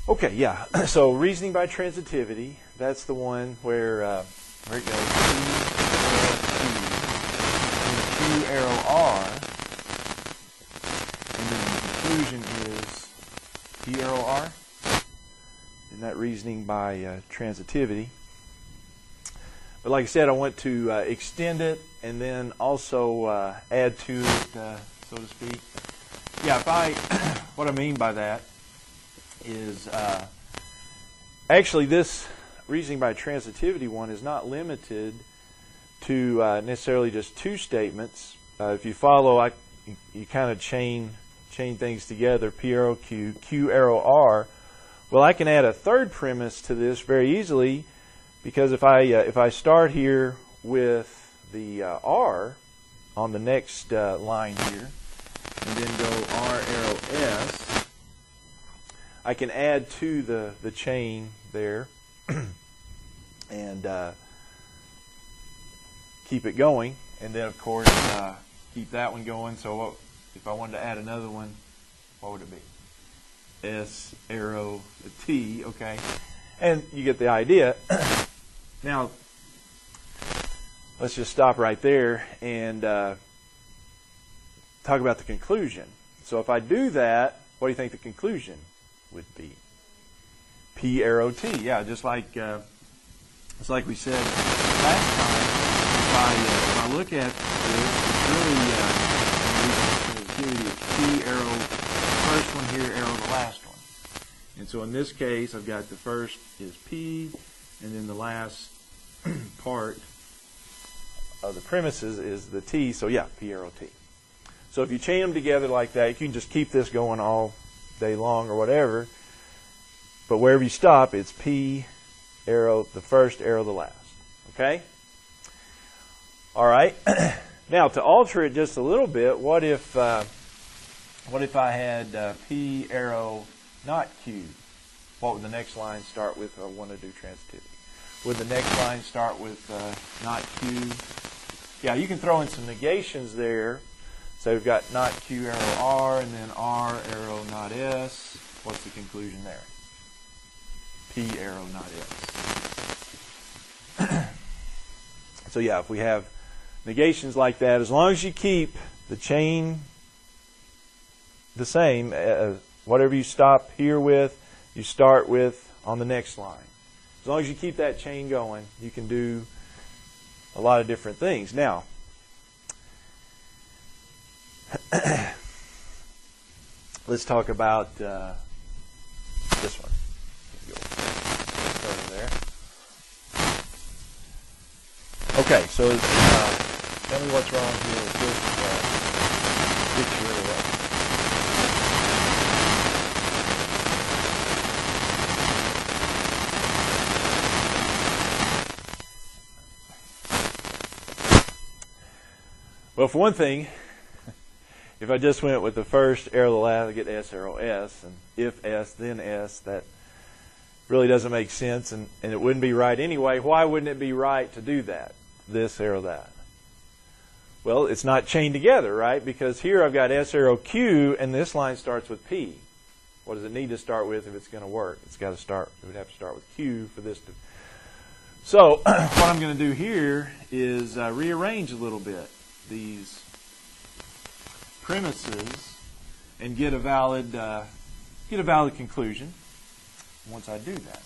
Okay, yeah. So reasoning by transitivity, that's the one where it goes Q arrow R, and then the conclusion is P arrow R. And that reasoning by transitivity. But like I said, I want to extend it and then also add to it, so to speak. Yeah, what I mean by that is actually this reasoning by transitivity one is not limited to necessarily just two statements. If you follow, you kind of chain things together, P arrow Q, Q arrow R. Well, I can add a third premise to this very easily, because if I start here with the R on the next line here, and then go R arrow S, I can add to the chain there and keep it going, and then of course keep that one going. So if I wanted to add another one, what would it be? S arrow T, okay, and you get the idea. Now let's just stop right there and talk about the conclusion. So if I do that, what do you think the conclusion would be? P arrow T. Yeah, just like we said last time. If I look at this, it's really P arrow, first one here, arrow the last one. And so in this case, I've got the first is P, and then the last part of the premises is the T. So yeah, P arrow T. So if you chain them together like that, you can just keep this going all day long or whatever. But wherever you stop, it's P arrow the first, arrow the last. Okay? All right. Now to alter it just a little bit, what if I had P arrow not Q? What would the next line start with? I want to do transitivity. Would the next line start with not Q? Yeah, you can throw in some negations there. So we've got not Q arrow R, and then R arrow not S. What's the conclusion there? P arrow not S. So yeah, if we have negations like that, as long as you keep the chain the same, whatever you stop here with, you start with on the next line. As long as you keep that chain going, you can do a lot of different things. Now, let's talk about this one. Start there. Okay, so tell me what's wrong here with this picture. Well, for one thing, if I just went with the first arrow the last, I get S arrow S, and if S, then S, that really doesn't make sense, and it wouldn't be right anyway. Why wouldn't it be right to do that? This arrow that. Well, it's not chained together, right? Because here I've got S arrow Q, and this line starts with P. What does it need to start with if it's going to work? It would have to start with Q for this to. So what I'm going to do here is rearrange a little bit these premises and get a valid conclusion. Once I do that,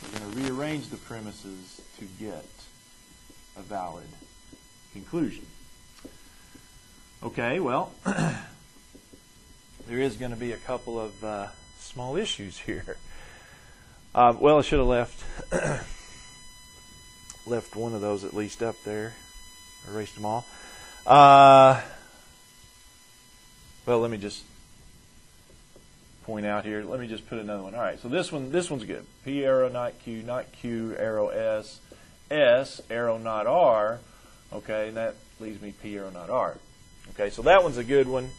we're going to rearrange the premises to get a valid conclusion. Okay, well, there is going to be a couple of small issues here. Well, I should have left one of those at least up there. Erased them all. Well, let me just point out here. Let me just put another one. All right, so this one's good. P arrow not Q arrow S, S arrow not R. Okay, and that leaves me P arrow not R. Okay, so that one's a good one,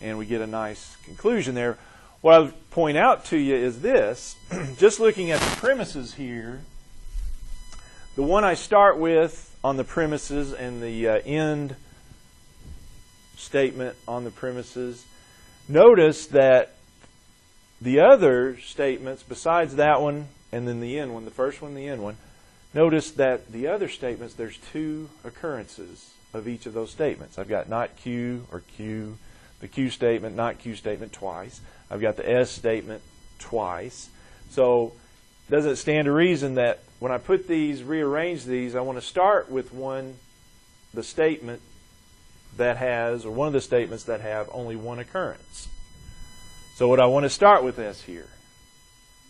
and we get a nice conclusion there. What I would point out to you is this. Just looking at the premises here, the one I start with on the premises and the end statement on the premises, notice that the other statements, besides that one and then the end one, the first one, the end one, notice that the other statements, there's two occurrences of each of those statements. I've got not Q or Q, the Q statement, not Q statement twice. I've got the S statement twice. So does it stand to reason that when I put these, rearrange these, I want to start with the statement that has, or one of the statements that have only one occurrence. So would I want to start with S here?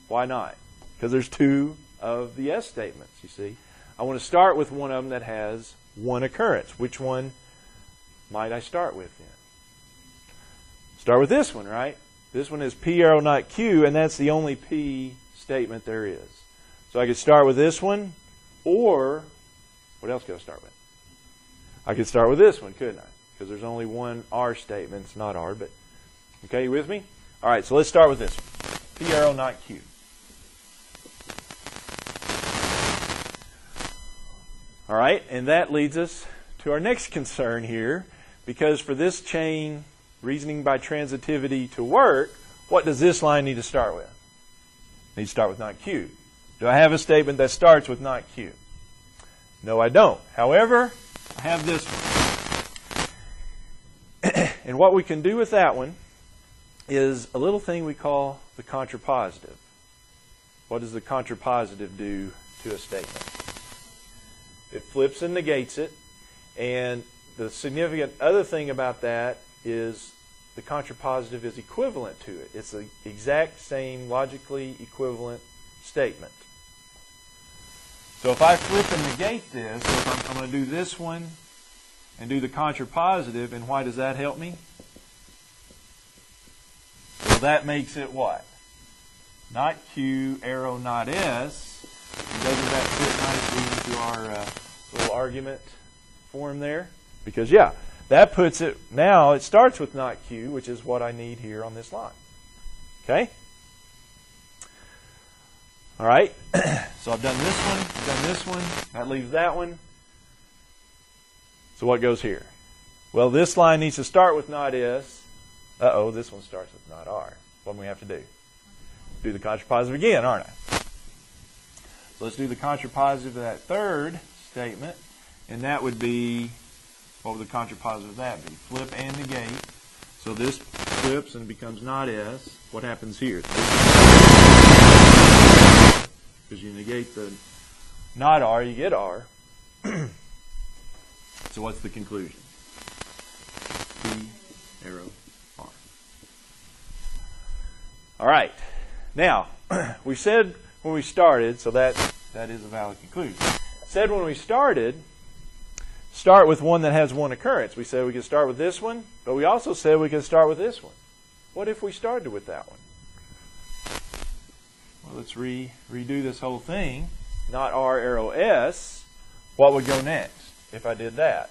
Why not? Because there's two of the S statements, you see. I want to start with one of them that has one occurrence. Which one might I start with then? Start with this one, right? This one is P arrow not Q, and that's the only P statement there is. So I could start with this one, or what else could I start with? I could start with this one, couldn't I? Because there's only one R statement. It's not R, but okay, you with me? All right, so let's start with this one. P arrow not Q. All right, and that leads us to our next concern here, because for this chain reasoning by transitivity to work, what does this line need to start with? It needs to start with not Q. Do I have a statement that starts with not Q? No, I don't. However, I have this one. And what we can do with that one is a little thing we call the contrapositive. What does the contrapositive do to a statement? It flips and negates it. And the significant other thing about that is the contrapositive is equivalent to it. It's the exact same logically equivalent statement. So if I flip and negate this, so if I'm going to do this one and do the contrapositive, and why does that help me? Well, that makes it what? Not Q, arrow, not S. And doesn't that fit nicely into our little argument form there? Because, yeah, that puts it, now it starts with not Q, which is what I need here on this line. Okay? All right, so I've done this one, I've done this one, that leaves that one. So what goes here? Well, this line needs to start with not S. Uh-oh, this one starts with not R. What do we have to do? Do the contrapositive again, aren't I? So let's do the contrapositive of that third statement, and that would be, what would the contrapositive of that be? Flip and negate. So this flips and becomes not S. What happens here? Because you negate the not R, you get R. So what's the conclusion? P, arrow, R. All right. Now, we said when we started, so that is a valid conclusion. Said when we started, start with one that has one occurrence. We said we could start with this one, but we also said we could start with this one. What if we started with that one? Well, let's redo this whole thing. Not R, arrow, S. What would go next if I did that?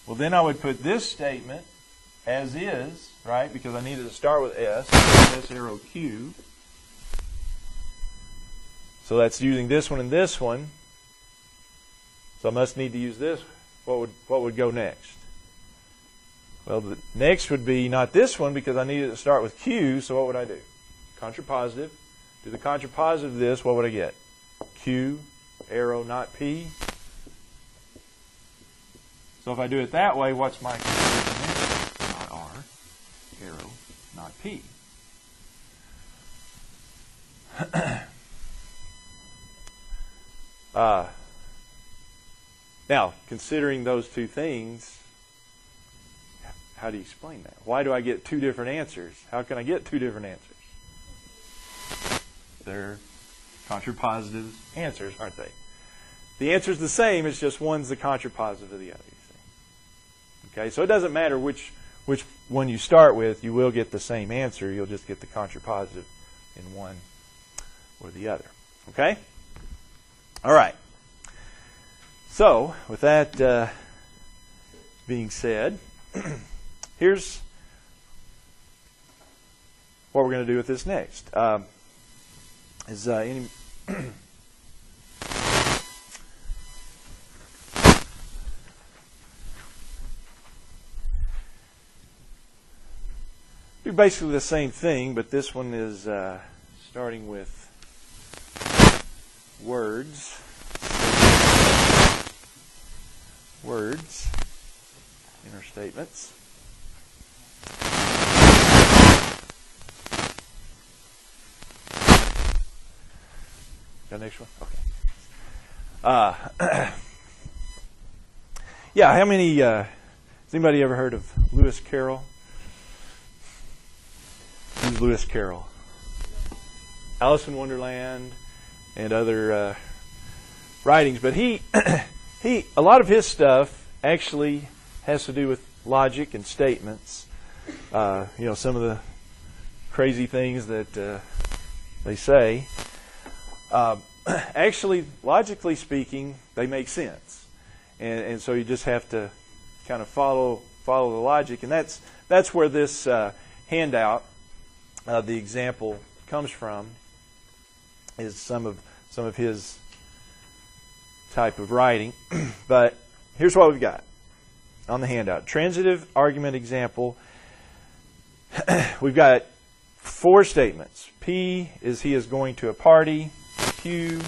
Well, then I would put this statement as is, right? Because I needed to start with S. S, arrow, Q. So that's using this one and this one. So I must need to use this. What would go next? Well, the next would be not this one because I needed to start with Q. So what would I do? Contrapositive. Do the contrapositive of this, what would I get? Q, arrow, not P. So if I do it that way, what's my conclusion there? Not R, arrow, not P. Now, considering those two things, how do you explain that? Why do I get two different answers? How can I get two different answers? They're contrapositive answers, aren't they? The answer's the same, it's just one's the contrapositive of the other, you see. Okay, so it doesn't matter which one you start with, you will get the same answer. You'll just get the contrapositive in one or the other. Okay? All right. So, with that being said, here's what we're going to do with this next. do basically the same thing, but this one is starting with words. Words, inner statements. Got the next one? Okay. Yeah, how many, has anybody ever heard of Lewis Carroll? Who's Lewis Carroll? Alice in Wonderland and other writings. But he, a lot of his stuff actually has to do with logic and statements. Some of the crazy things that they say. Actually, logically speaking, they make sense. And so you just have to kind of follow the logic. And that's where this handout, the example, comes from, is some of his type of writing. But here's what we've got on the handout. Transitive argument example. We've got 4 statements. P is he is going to a party. Q,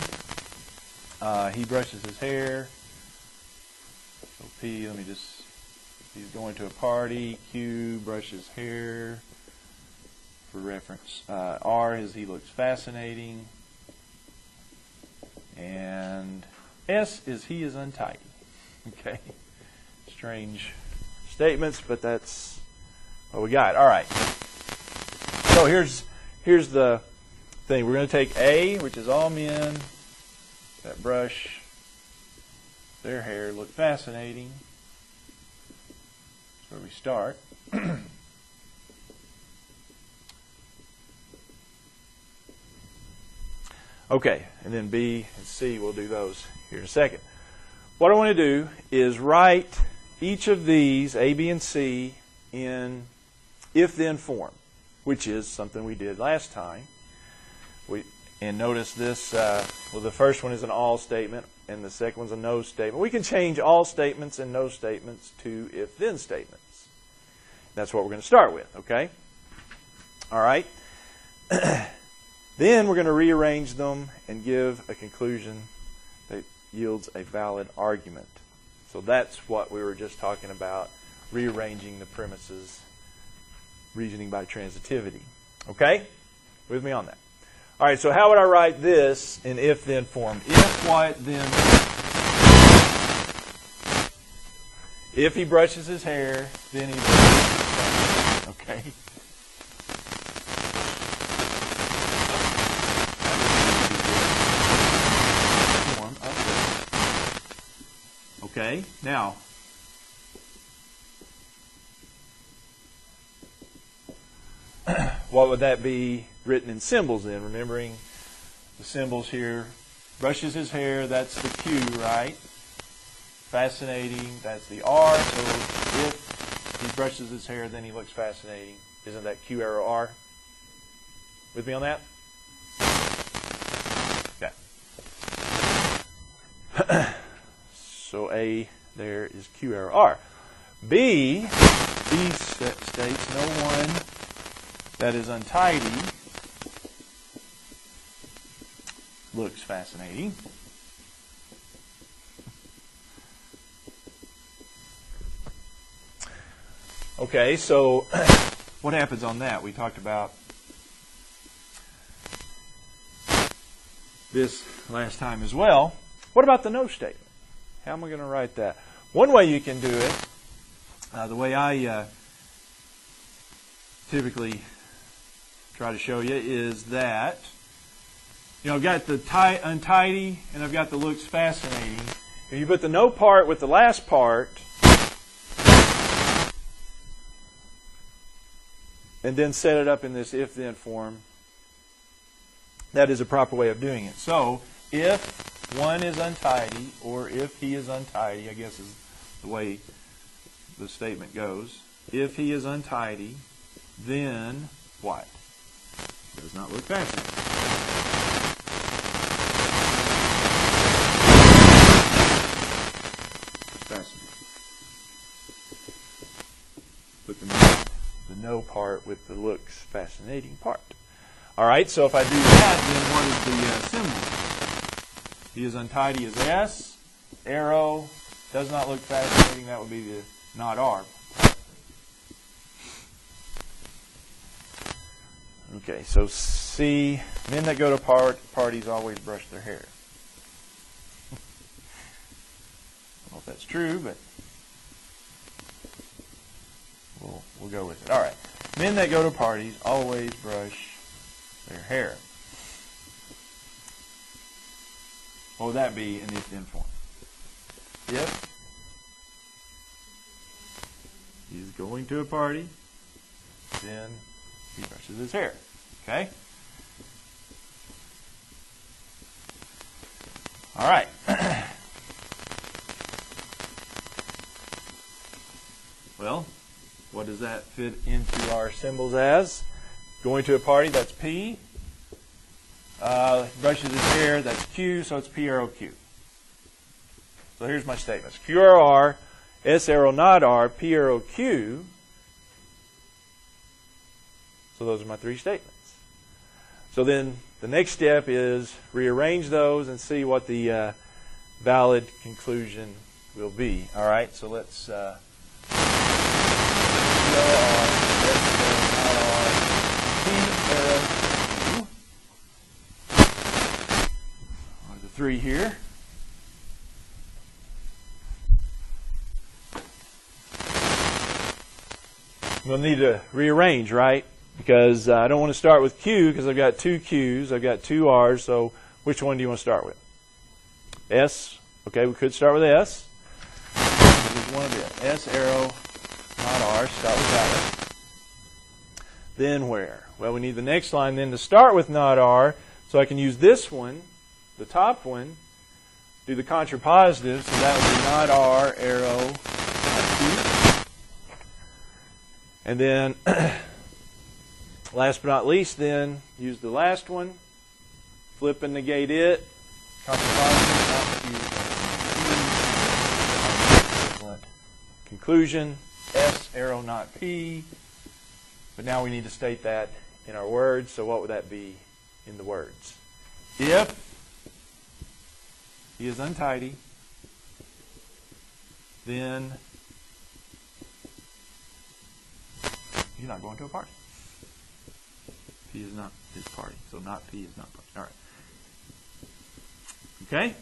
he brushes his hair. So P, he's going to a party. Q, brushes hair, for reference. R is he looks fascinating. And S is he is untidy. Okay. Strange statements, but that's what we got. All right. So here's the thing. We're going to take A, which is all men that brush their hair, look fascinating. That's where we start. Okay, and then B and C, we'll do those here in a second. What I want to do is write each of these, A, B, and C, in if-then form, which is something we did last time. And notice this, the first one is an all statement, and the second one's a no statement. We can change all statements and no statements to if-then statements. That's what we're going to start with, okay? All right. Then we're going to rearrange them and give a conclusion that yields a valid argument. So that's what we were just talking about, rearranging the premises, reasoning by transitivity. Okay? With me on that. All right, so how would I write this in if-then form? If what, then... If he brushes his hair, then he brushes his hair. Okay? Okay, now, what would that be written in symbols then? Remembering the symbols here. Brushes his hair, that's the Q, right? Fascinating, that's the R. So if he brushes his hair, then he looks fascinating. Isn't that Q arrow R? With me on that? Okay. So A there is Q arrow R. B states no one that is untidy looks fascinating. Okay, so what happens on that? We talked about this last time as well. What about the no statement? How am I going to write that? One way you can do it, the way I typically try to show you, is that I've got the untidy and I've got the looks fascinating. If you put the no part with the last part and then set it up in this if-then form, that is a proper way of doing it. So, if one is untidy, or if he is untidy, I guess is the way the statement goes. If he is untidy, then what? Does not look fascinating. Fascinating. Put the know part with the looks fascinating part. All right, so if I do that, then what is the symbol? He is untidy as S. Arrow does not look fascinating. That would be the not R. Okay, so C, men that go to parties always brush their hair. I don't know if that's true, but we'll go with it. All right, men that go to parties always brush their hair. What would that be in the if-then form? If he's going to a party, then he brushes his hair. Okay? All right. Well, what does that fit into our symbols as? Going to a party, that's P. Brushes his hair, that's Q, so it's P arrow Q. So here's my statements. Q arrow R, S arrow not R, P arrow Q. So those are my three statements. So then the next step is rearrange those and see what the valid conclusion will be. All right, so let's Q arrow R, S arrow not R, P arrow Q. Are the three here. We'll need to rearrange, right? Because I don't want to start with Q because I've got two Qs, I've got two R's, so which one do you want to start with? S. Okay, we could start with S. There's one of it. S arrow, not R. Start with that one. Then where? Well, we need the next line then to start with not R, so I can use this one, the top one, do the contrapositive, so that would be not R, arrow, not Q. And then, last but not least, then, use the last one, flip and negate it, contrapositive, not Q. Conclusion, S, arrow, not P. But now we need to state that in our words, so what would that be in the words? If he is untidy, then he's not going to a party. P is not his party. So not P is not party. All right. Okay?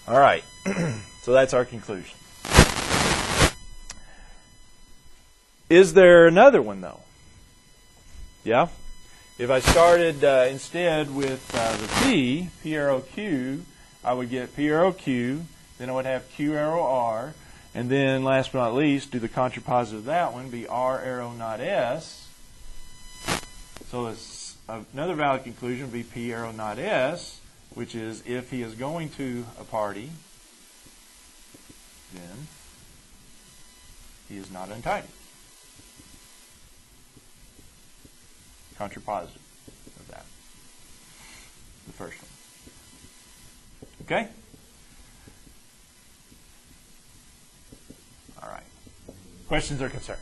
All right. So that's our conclusion. Is there another one, though? Yeah? If I started instead with the P arrow Q, I would get P arrow Q, then I would have Q arrow R, and then last but not least, do the contrapositive of that one, be R arrow not S. So another valid conclusion would be P arrow not S, which is if he is going to a party, then he is not untidy. Contrapositive of that. The first one. Okay? All right. Questions or concerns?